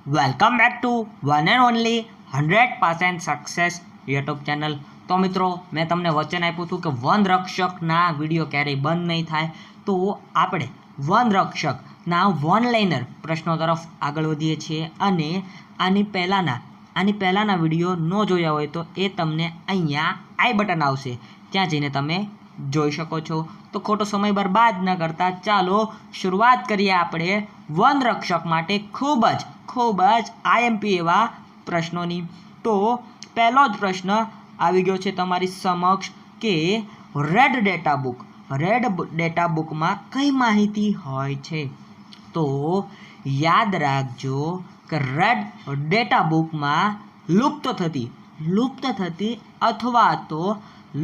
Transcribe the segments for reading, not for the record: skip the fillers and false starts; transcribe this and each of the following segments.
Welcome back to one and only 100% success YouTube channel. તો મિત્રો, મેં તમને વચન આપ્યું હતું કે વન રક્ષકના વિડીયો ક્યારેય બંધ નહીં થાય. તો આપણે વન રક્ષકના વન લાઇનર પ્રશ્નો તરફ આગળ વધીએ છીએ. અને આની પહેલાંના વિડીયો ન જોયા હોય તો એ તમને અહીંયા આઈ બટન આવશે, ત્યાં જઈને તમે જોઈ શકો છો. તો ખોટો સમય બરબાદ ન કરતા ચાલો શરૂઆત કરીએ આપણે વન રક્ષક માટે ખૂબ જ આઈએમપી એવા પ્રશ્નોની. તો પહેલો જ પ્રશ્ન આવી ગયો છે તમારી સમક્ષ કે રેડ ડેટા બુકમાં કઈ માહિતી હોય છે? તો યાદ રાખજો કે રેડ ડેટા બુકમાં લુપ્ત થતી અથવા તો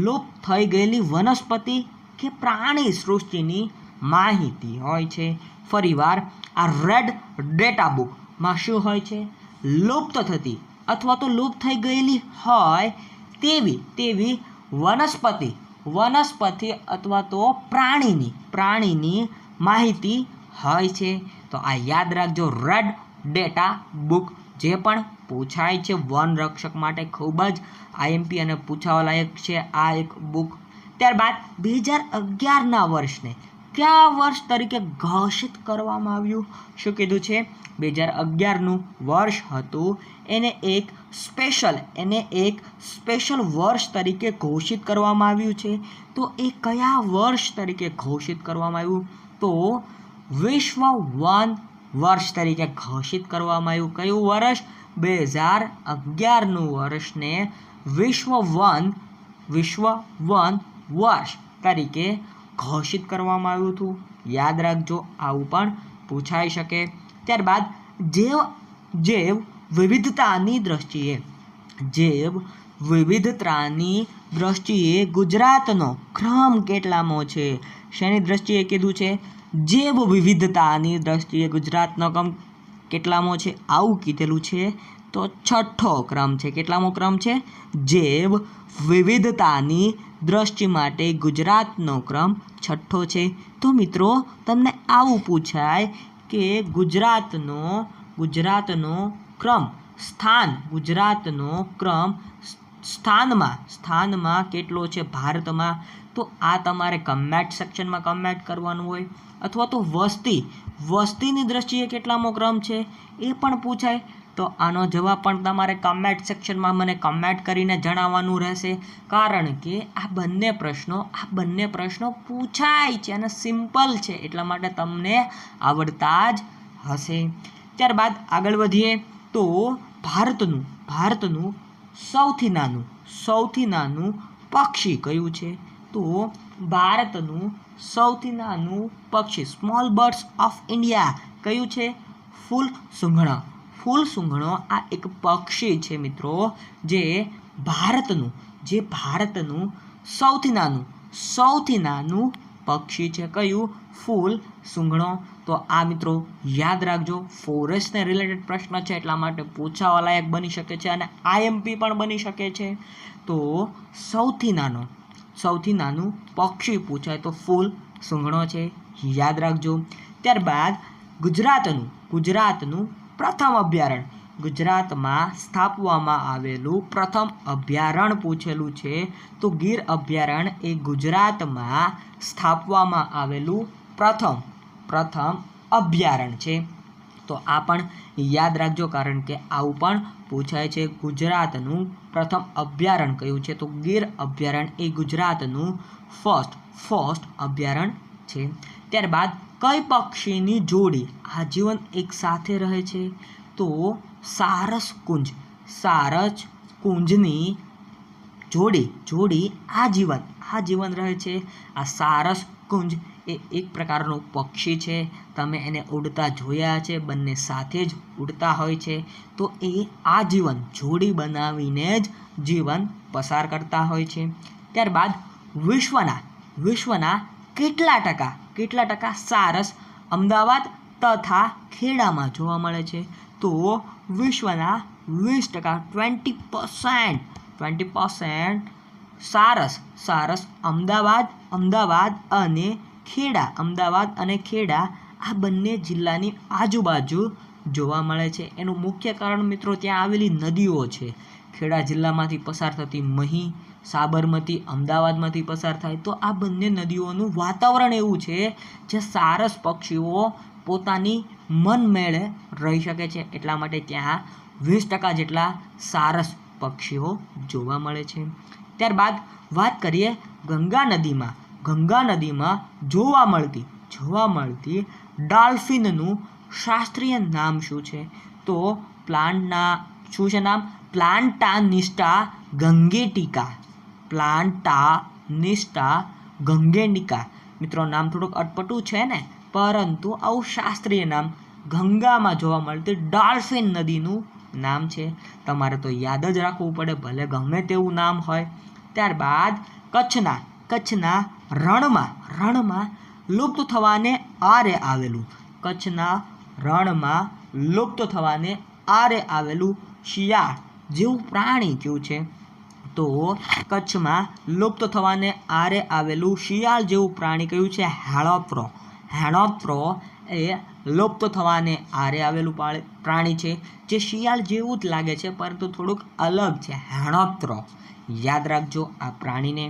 લુપ્ત થઈ ગયેલી વનસ્પતિ કે પ્રાણી સૃષ્ટિની માહિતી હોય છે. ફરીવાર, આ રેડ ડેટા બુકમાં શું હોય છે? લુપ્ત થતી અથવા તો લુપ્ત થઈ ગયેલી હોય તેવી વનસ્પતિ અથવા તો પ્રાણીની માહિતી હોય છે. તો આ યાદ રાખજો, રેડ ડેટા બુક જે પણ પૂછાય છે વન રક્ષક માટે ખૂબ જ આઈએમપી અને પૂછાવા લાયક છે આ એક બુક. ત્યારબાદ 2011ના વર્ષને કયા વર્ષ તરીકે ઘોષિત કરવામાં આવ્યું? શું કીધું છે? 2011નું વર્ષ હતું, એને એક સ્પેશિયલ વર્ષ તરીકે ઘોષિત કરવામાં આવ્યું છે. તો એ કયા વર્ષ તરીકે ઘોષિત કરવામાં આવ્યું? તો વિશ્વ વન વર્ષ તરીકે ઘોષિત કરવામાં આવ્યું. કયું વર્ષ? 2011નું વર્ષને વિશ્વ વન વર્ષ તરીકે ઘોષિત કરવામાં આવ્યું હતું. યાદ રાખજો, આવું પણ પૂછાઈ શકે. ત્યારબાદ જૈવ વિવિધતાની દ્રષ્ટિએ ગુજરાતનો ક્રમ કેટલામો છે? શેની દ્રષ્ટિએ કીધું છે? જૈવ વિવિધતાની દ્રષ્ટિએ ગુજરાતનો ક્રમ કેટલામો છે આવું કીધેલું છે? તો 6થો ક્રમ છે. કેટલામો ક્રમ છે? જૈવ વિવિધતાની દ્રષ્ટિ માટે ગુજરાતનો ક્રમ 6થો છે. તો મિત્રો, તમને આવું પૂછાય કે ગુજરાતનો ક્રમ સ્થાનમાં કેટલો છે ભારતમાં? તો આ તમારે કમેન્ટ સેક્શનમાં કમેન્ટ કરવાનું હોય. અથવા તો વસ્તીની દ્રષ્ટિએ કેટલામો ક્રમ છે એ પણ પૂછાય. તો આનો જવાબ પણ તમારે કમેન્ટ સેક્શનમાં મને કમેન્ટ કરીને જણાવવાનું રહેશે, કારણ કે આ બંને પ્રશ્નો પૂછાય છે અને સિમ્પલ છે, એટલા માટે તમને આવડતા જ હશે. ત્યારબાદ આગળ વધીએ તો ભારતનું સૌથી નાનું પક્ષી કયું છે? તો ભારતનું સૌથી નાનું પક્ષી, સ્મોલ બર્ડ્સ ઓફ ઇન્ડિયા, કયું છે? ફૂલ સૂંઘણો આ એક પક્ષી છે મિત્રો, જે ભારતનું સૌથી નાનું પક્ષી છે. કયું? ફૂલ સૂંઘણો. તો આ મિત્રો યાદ રાખજો, ફોરેસ્ટને રિલેટેડ પ્રશ્ન છે એટલા માટે પૂછાવા લાયક બની શકે છે અને આઈએમપી પણ બની શકે છે. તો સૌથી નાનું પક્ષી પૂછાય તો ફૂલ સૂંઘણો છે, યાદ રાખજો. ત્યારબાદ ગુજરાતનું પ્રથમ અભયારણ્ય, ગુજરાતમાં સ્થાપવામાં આવેલું પ્રથમ અભયારણ્ય પૂછેલું છે. તો ગીર અભયારણ્ય એ ગુજરાતમાં સ્થાપવામાં આવેલું પ્રથમ અભયારણ્ય છે. તો આ પણ યાદ રાખજો, કારણ કે આવું પણ પૂછાય છે. ગુજરાતનું પ્રથમ અભયારણ્ય કયું છે? તો ગીર અભયારણ્ય એ ગુજરાતનું ફર્સ્ટ અભયારણ્ય છે. ત્યારબાદ કઈ પક્ષીની જોડી આજીવન એક સાથે રહે છે? તો સારસ કુંજની જોડી આજીવન રહે છે. આ સારસ કુંજ એ એક પ્રકારનું પક્ષી છે, તમે એને ઉડતા જોયા છે, બંને સાથે જ ઉડતા હોય છે. તો એ આજીવન જોડી બનાવીને જ જીવન પસાર કરતા હોય છે. ત્યારબાદ વિશ્વના કેટલા ટકા સારસ અમદાવાદ તથા ખેડામાં જોવા મળે છે? તો વિશ્વના 20%, 20% સારસ અમદાવાદ અને ખેડા આ બંને જિલ્લાની આજુબાજુ જોવા મળે છે. એનું મુખ્ય કારણ મિત્રો ત્યાં આવેલી નદીઓ છે. ખેડા જિલ્લામાંથી પસાર થતી મહી, સાબરમતી અમદાવાદમાંથી પસાર થાય તો આ બંને નદીઓનું વાતાવરણ એવું છે જે સારસ પક્ષીઓ પોતાની મન મેળે રહી શકે છે. એટલા માટે ત્યાં 20% જેટલા સારસ પક્ષીઓ જોવા મળે છે. ત્યારબાદ વાત કરીએ ગંગા નદીમાં જોવા મળતી ડોલ્ફિનનું શાસ્ત્રીય નામ શું છે? તો પ્લાન્ટના શું છે નામ? પ્લાન્ટાનિસ્ટા ગંગેટિકા. મિત્રો નામ થોડુંક અટપટું છે ને, પરંતુ આવું શાસ્ત્રીય નામ ગંગામાં જોવા મળતી ડોલ્ફિન નદીનું નામ છે. તમારે તો યાદ જ રાખવું પડે, ભલે ગમે તેવું નામ હોય. ત્યારબાદ કચ્છના રણમાં લુપ્ત થવાને આરે આવેલું શિયાળ જેવું પ્રાણી કયું છે? તો કચ્છમાં લુપ્ત થવાને આરે આવેલું શિયાળ જેવું પ્રાણી કયું છે? હેણોપ્રો એ લુપ્ત થવાને આરે આવેલું પ્રાણી છે, જે શિયાળ જેવું જ લાગે છે પરંતુ થોડુંક અલગ છે. હેણોપ્રો યાદ રાખજો આ પ્રાણીને.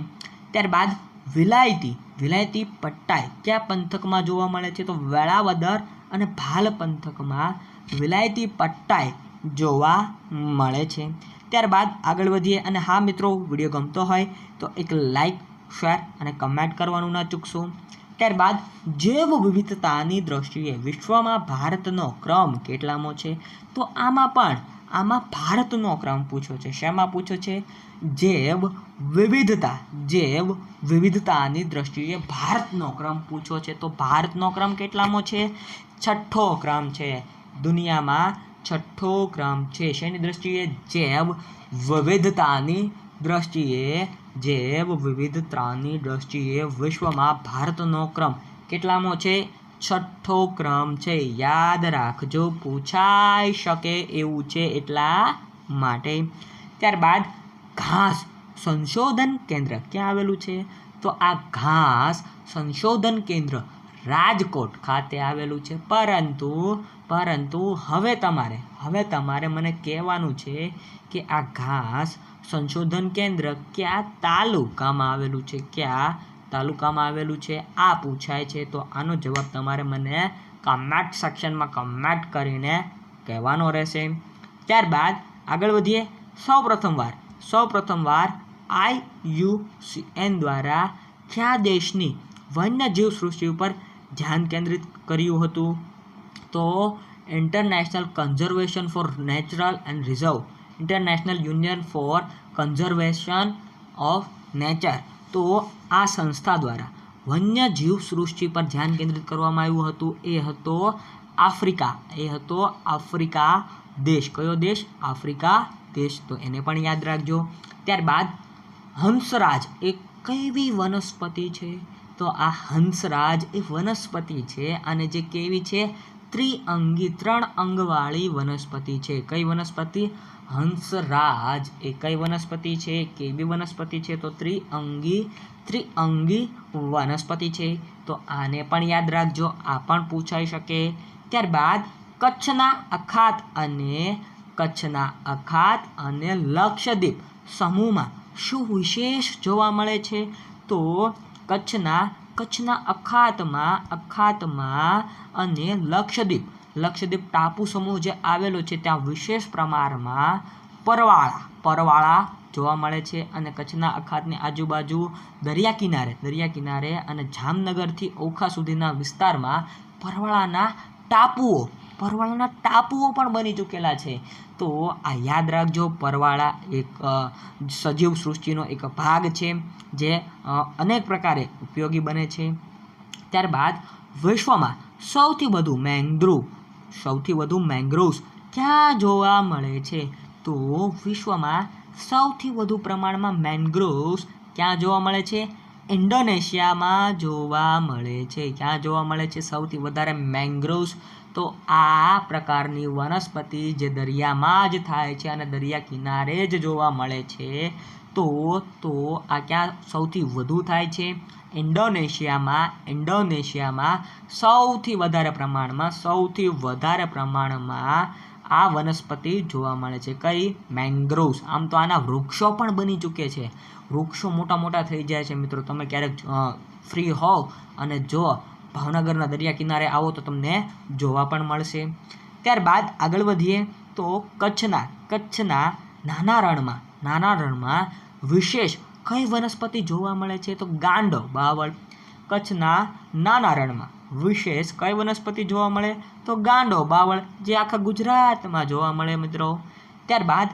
ત્યારબાદ વિલાયતી પટ્ટાઈ કયા પંથકમાં જોવા મળે છે? તો વેળાવદર અને ભાલ પંથકમાં વિલાયતી પટ્ટાઈ જોવા મળે છે. ત્યારબાદ આગળ વધીએ. અને હા મિત્રો, વિડીયો ગમતો હોય તો એક લાઈક, શેર અને કમેન્ટ કરવાનું ના ચૂકશો. ત્યારબાદ જૈવ વિવિધતાની દ્રષ્ટિએ વિશ્વમાં ભારતનો ક્રમ કેટલામો છે? તો આમાં ભારતનો ક્રમ પૂછ્યો છે. શેમાં પૂછ્યો છે? જૈવ વિવિધતાની દ્રષ્ટિએ ભારતનો ક્રમ પૂછ્યો છે. તો ભારતનો ક્રમ કેટલામો છે? 6થો ક્રમ છે. દુનિયામાં 6થો ક્રમ છે. શેની દ્રષ્ટિએ? જૈવ વિવિધતાની દ્રષ્ટિએ વિશ્વમાં ભારતનો ક્રમ કેટલામો છે? 6થો ક્રમ છે. યાદ રાખજો, પૂછાઈ શકે એવું છે એટલા માટે. ત્યારબાદ ઘાસ સંશોધન કેન્દ્ર ક્યાં આવેલું છે? તો આ ઘાસ સંશોધન કેન્દ્ર રાજકોટ ખાતે આવેલું છે. પરંતુ હવે તમારે મને કહેવાનું છે કે આ ઘાસ સંશોધન કેન્દ્ર કયા તાલુકામાં આવેલું છે? આ પૂછાય છે. તો આનો જવાબ તમારે મને કમેન્ટ સેક્શનમાં કમેન્ટ કરીને કહેવાનો રહેશે. ત્યારબાદ આગળ વધીએ. સૌપ્રથમવાર IUCN દ્વારા કયા દેશની વન્યજીવ સૃષ્ટિ ઉપર ધ્યાન કેન્દ્રિત કર્યું હતું? તો international conservation for natural and reserve, international union for conservation of nature. તો આ સંસ્થા દ્વારા વન્યજીવ સૃષ્ટિ પર ધ્યાન કેન્દ્રિત કરવામાં આવ્યું હતું. એ હતો આફ્રિકા દેશ. કયો દેશ? આફ્રિકા દેશ. તો એને પણ યાદ રાખજો. ત્યારબાદ હંસરાજ એ કેવી વનસ્પતિ છે? તો આ હંસરાજ એ વનસ્પતિ છે, અને જે કેવી છે? ત્રણ અંગવાળી વનસ્પતિ છે. કઈ વનસ્પતિ? હંસરાજ એ કઈ વનસ્પતિ છે? કેવી વનસ્પતિ છે? તો ત્રિઅંગી વનસ્પતિ છે. તો આને પણ યાદ રાખજો, આ પણ પૂછાઈ શકે. ત્યારબાદ કચ્છના અખાત અને લક્ષદ્વીપ સમૂહમાં શું વિશેષ જોવા મળે છે? તો કચ્છના અખાતમાં અને લક્ષદ્વીપ ટાપુ સમૂહ જે આવેલો છે ત્યાં વિશેષ પ્રમાણમાં પરવાળા જોવા મળે છે. અને કચ્છના અખાતની આજુબાજુ દરિયા કિનારે અને જામનગરથી ઓખા સુધીના વિસ્તારમાં પરવાળાના ટાપુઓ પણ બની ચૂકેલા છે. તો આ યાદ રાખજો, પરવાળા એક સજીવ સૃષ્ટિનો એક ભાગ છે જે અનેક પ્રકારે ઉપયોગી બને છે. ત્યારબાદ વિશ્વમાં સૌથી વધુ મેંગ્રોવ્સ ક્યાં જોવા મળે છે? તો વિશ્વમાં સૌથી વધુ પ્રમાણમાં મેંગ્રોવ્સ ક્યાં જોવા મળે છે? ઇન્ડોનેશિયામાં જોવા મળે છે. ક્યાં જોવા મળે છે સૌથી વધારે મેંગ્રોવ્સ? તો આ પ્રકારની વનસ્પતિ જે દરિયામાં જ થાય છે અને દરિયા કિનારે જ જોવા મળે છે, તો આ ક્યાં સૌથી વધુ થાય છે? ઇન્ડોનેશિયામાં સૌથી વધારે પ્રમાણમાં આ વનસ્પતિ જોવા મળે છે. કઈ? મેંગ્રોવ્સ. આમ તો આના વૃક્ષો પણ બની ચૂકે છે. વૃક્ષો મોટા થઈ જાય છે. મિત્રો, તમે ક્યારેક ફ્રી હોવ અને જો ભાવનગરના દરિયા કિનારે આવો તો તમને જોવા પણ મળશે. ત્યારબાદ આગળ વધીએ તો કચ્છના નાના રણમાં વિશેષ કઈ વનસ્પતિ જોવા મળે છે? તો ગાંડો બાવળ. કચ્છના નાના રણમાં વિશેષ કઈ વનસ્પતિ જોવા મળે? તો ગાંડો બાવળ, જે આખા ગુજરાતમાં જોવા મળે મિત્રો. ત્યારબાદ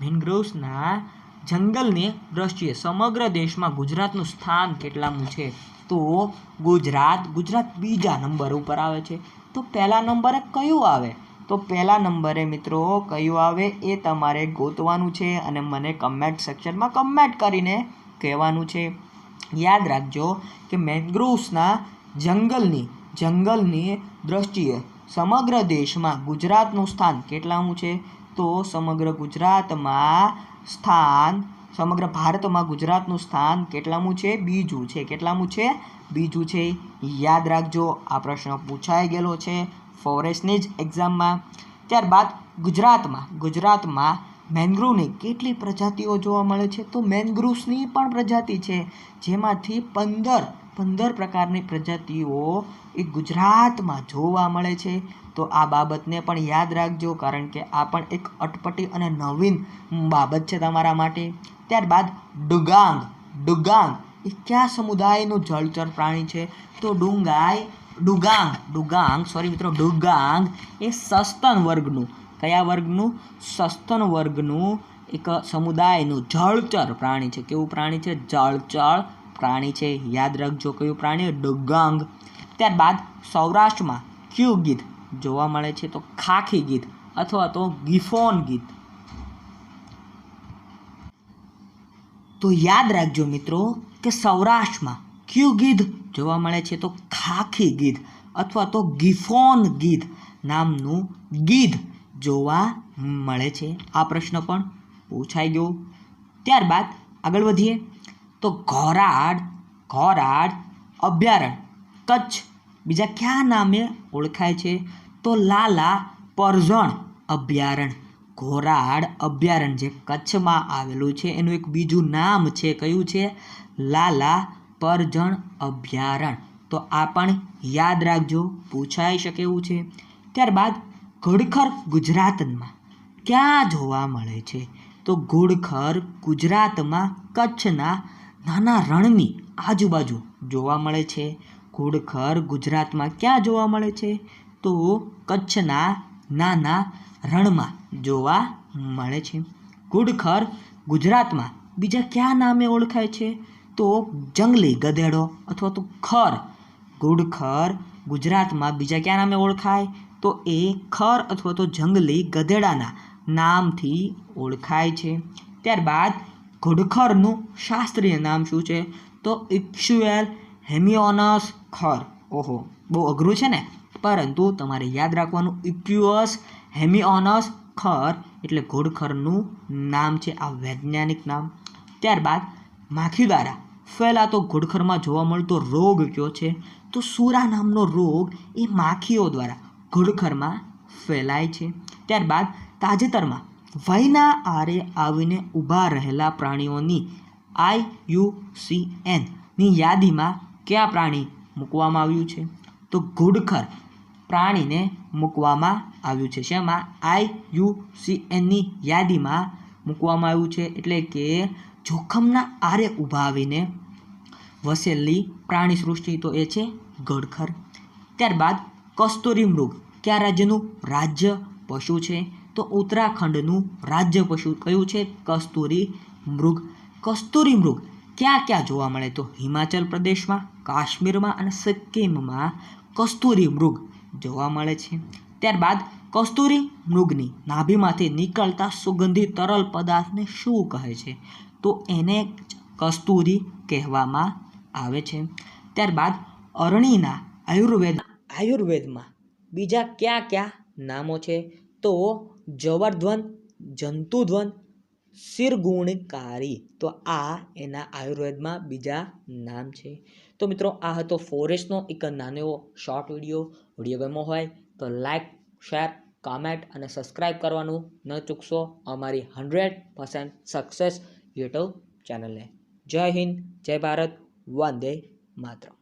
મેંગ્રોવ્સના જંગલની દ્રષ્ટિએ સમગ્ર દેશમાં ગુજરાતનું સ્થાન કેટલામું છે? તો ગુજરાત બીજા નંબર ઉપર આવે છે. તો પહેલા નંબરે કયું આવે? તો પહેલા નંબરે મિત્રો કયું આવે એ તમારે ગોતવાનું છે અને મને કમેન્ટ સેક્શનમાં કમેન્ટ કરીને કહેવાનું છે. યાદ રાખજો કે મેંગ્રોવ્સના જંગલની દ્રષ્ટિએ સમગ્ર દેશમાં ગુજરાતનું સ્થાન કેટલામું છે? તો સમગ્ર ભારતમાં ગુજરાતનું સ્થાન કેટલામું છે? બીજું છે. કેટલામું છે? બીજું છે. યાદ રાખજો, આ પ્રશ્ન પૂછાઈ ગયેલો છે ફોરેસ્ટની જ એક્ઝામમાં. ત્યારબાદ ગુજરાતમાં મેંગ્રોવની કેટલી પ્રજાતિઓ જોવા મળે છે? તો મેંગ્રોવ્સની પણ પ્રજાતિ છે, જેમાંથી 15 પ્રકારની પ્રજાતિઓ એ ગુજરાતમાં જોવા મળે છે. તો આ બાબતને પણ યાદ રાખજો, કારણ કે આ પણ એક અટપટી અને નવીન બાબત છે તમારા માટે. ત્યારબાદ ડુગાંગ એ કયા સમુદાયનું જળચર પ્રાણી છે? તો ડુગાંગ એ સસ્તન વર્ગનું, કયા વર્ગનું? સસ્તન વર્ગનું એક સમુદાયનું જળચર પ્રાણી છે. કેવું પ્રાણી છે? જળચર પ્રાણી છે. યાદ રાખજો કયું પ્રાણી? ડુગાંગ. ત્યારબાદ સૌરાષ્ટ્રમાં કયું ગીધ જોવા મળે છે? તો ખાખી ગીધ અથવા તો ગિફોન ગીધ. તો યાદ રાખજો મિત્રો કે સૌરાષ્ટ્રમાં કયું ગીધ જોવા મળે છે? તો ખાખી ગીધ અથવા તો ગિફોન ગીધ નામનું ગીધ જોવા મળે છે. આ પ્રશ્ન પણ પૂછાઈ ગયો. ત્યારબાદ આગળ વધીએ તો ઘોરાડ અભયારણ્ય કચ્છ બીજા કયા નામે ઓળખાય છે? તો લાલા પરઝણ અભયારણ્ય. ઘોરાડ અભયારણ્ય જે કચ્છમાં આવેલું છે એનું એક બીજું નામ છે. કયું છે? લાલા પરઝણ અભયારણ્ય. તો આ પણ યાદ રાખજો, પૂછાઈ શકે એવું છે. ત્યારબાદ ઘુડખર ગુજરાતમાં ક્યાં જોવા મળે છે? તો ઘુડખર ગુજરાતમાં કચ્છના નાના રણની આજુબાજુ જોવા મળે છે. ઘુડખર ગુજરાતમાં ક્યાં જોવા મળે છે? તો કચ્છના નાના રણમાં જોવા મળે છે. ઘુડખર ગુજરાતમાં બીજા કયા નામે ઓળખાય છે? તો જંગલી ગધેડો અથવા તો ખર. ઘુડખર ગુજરાતમાં બીજા કયા નામે ઓળખાય? તો એ ખર અથવા તો જંગલી ગધેડાના નામથી ઓળખાય છે. ત્યારબાદ ઘુડખરનું શાસ્ત્રીય નામ શું છે? તો ઇક્સ્યુએલ હેમિયોનસ ખર. ઓહો, બહુ અઘરું છે ને, પરંતુ તમારે યાદ રાખવાનું ઇક્યુઅસ હેમિયોનસ ખર એટલે ઘુડખરનું નામ છે, આ વૈજ્ઞાનિક નામ. ત્યારબાદ માખી દ્વારા ફેલાતો ઘુડખરમાં જોવા મળતો રોગ કયો છે? તો સુરા નામનો રોગ એ માખીઓ દ્વારા ઘુડખરમાં ફેલાય છે. ત્યારબાદ તાજેતરમાં વયના આરે આવીને ઊભા રહેલા પ્રાણીઓની IUCNની યાદીમાં કયા પ્રાણી મૂકવામાં આવ્યું છે? તો ઘુડખર પ્રાણીને મૂકવામાં આવ્યું છે. શેમાં? IUCNની યાદીમાં મૂકવામાં આવ્યું છે. એટલે કે જોખમના આરે ઊભા આવીને વસેલી પ્રાણી સૃષ્ટિ તો એ છે ઘુડખર. ત્યારબાદ કસ્તુરી મૃગ કયા રાજ્યનું રાજ્ય પશુ છે? તો ઉત્તરાખંડનું રાજ્ય પશુ કયું છે? કસ્તુરી મૃગ. કસ્તુરી મૃગ ક્યાં જોવા મળે? તો હિમાચલ પ્રદેશમાં, કાશ્મીરમાં અને સિક્કિમમાં કસ્તુરી મૃગ જોવા મળે છે. ત્યારબાદ કસ્તુરી મૃગની નાભીમાંથી નીકળતા સુગંધિત તરલ પદાર્થને શું કહે છે? તો એને કસ્તુરી કહેવામાં આવે છે. ત્યારબાદ અરણીના આયુર્વેદમાં બીજા કયા કયા નામો છે? તો જવરધ્વન, જંતુધ્વન, શિરગુણકારી. તો આ એના આયુર્વેદમાં બીજા નામ છે. તો મિત્રો આ હતો ફોરેસ્ટનો એક નાનો એવો શોર્ટ વિડીયો. વિડીયો ગમ્યો હોય તો લાઈક, શેર, કમેન્ટ અને સબસ્ક્રાઈબ કરવાનું ન ચૂકશો અમારી 100% સક્સેસ યુટ્યુબ ચેનલને. જય હિન્દ, જય ભારત, વંદે માતરમ.